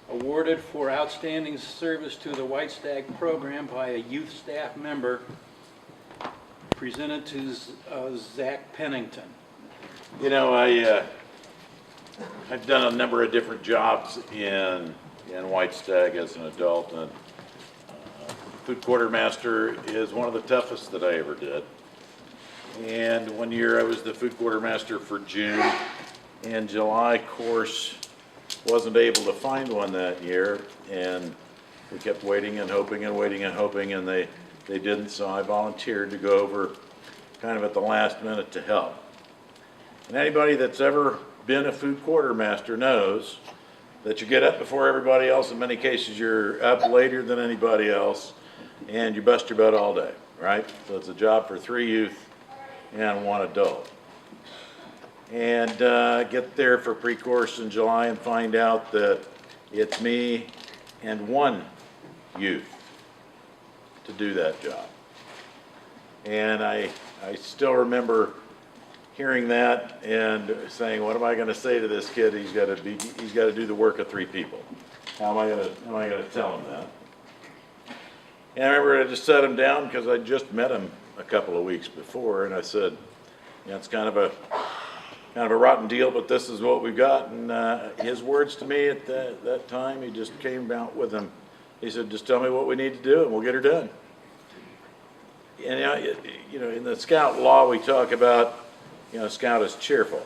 awarded for outstanding service to the White Stag program by a youth staff member, presented to Zach Pennington. You know, I've done a number of different jobs in White Stag as an adult, and food quartermaster is one of the toughest that I ever did. And one year I was the food quartermaster for June, and July, of course, wasn't able to find one that year, and we kept waiting and hoping and waiting and hoping, and they didn't, so I volunteered to go over kind of at the last minute to help. And anybody that's ever been a food quartermaster knows that you get up before everybody else. In many cases, you're up later than anybody else, and you bust your butt all day, right? So it's a job for 3 youth and 1 adult. And get there for pre-course in July and find out that it's me and 1 youth to do that job. And I still remember hearing that and saying, what am I going to say to this kid? He's got to do the work of 3 people. How am I going to tell him that? And I remember I just sat him down because I just met him a couple of weeks before, and I said, you know, it's kind of a rotten deal, but this is what we've got. And his words to me at that time, he just came out with them. He said, just tell me what we need to do and we'll get her done. And you know, in the scout law, we talk about, you know, scout is cheerful.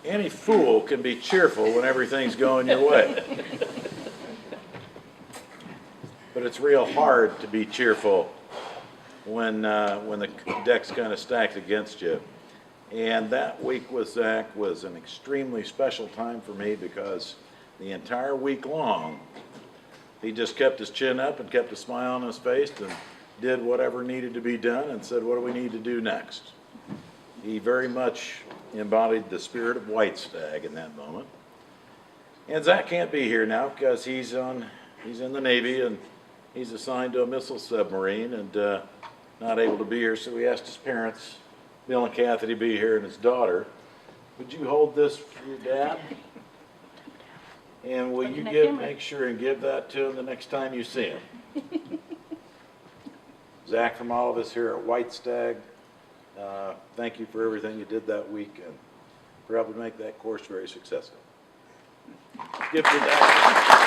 Any fool can be cheerful when everything's going your way. But it's real hard to be cheerful when the deck's kind of stacked against you. And that week with Zach was an extremely special time for me because the entire week long, he just kept his chin up and kept a smile on his face and did whatever needed to be done and said, what do we need to do next? He very much embodied the spirit of White Stag in that moment. And Zach can't be here now because he's in the Navy and he's assigned to a missile submarine and not able to be here, so we asked his parents, Bill and Kathy, to be here, and his daughter. Would you hold this for your dad? And will you make sure and give that to him the next time you see him? Zach, from all of us here at White Stag, thank you for everything you did that week and for helping make that course very successful. Give to Dad.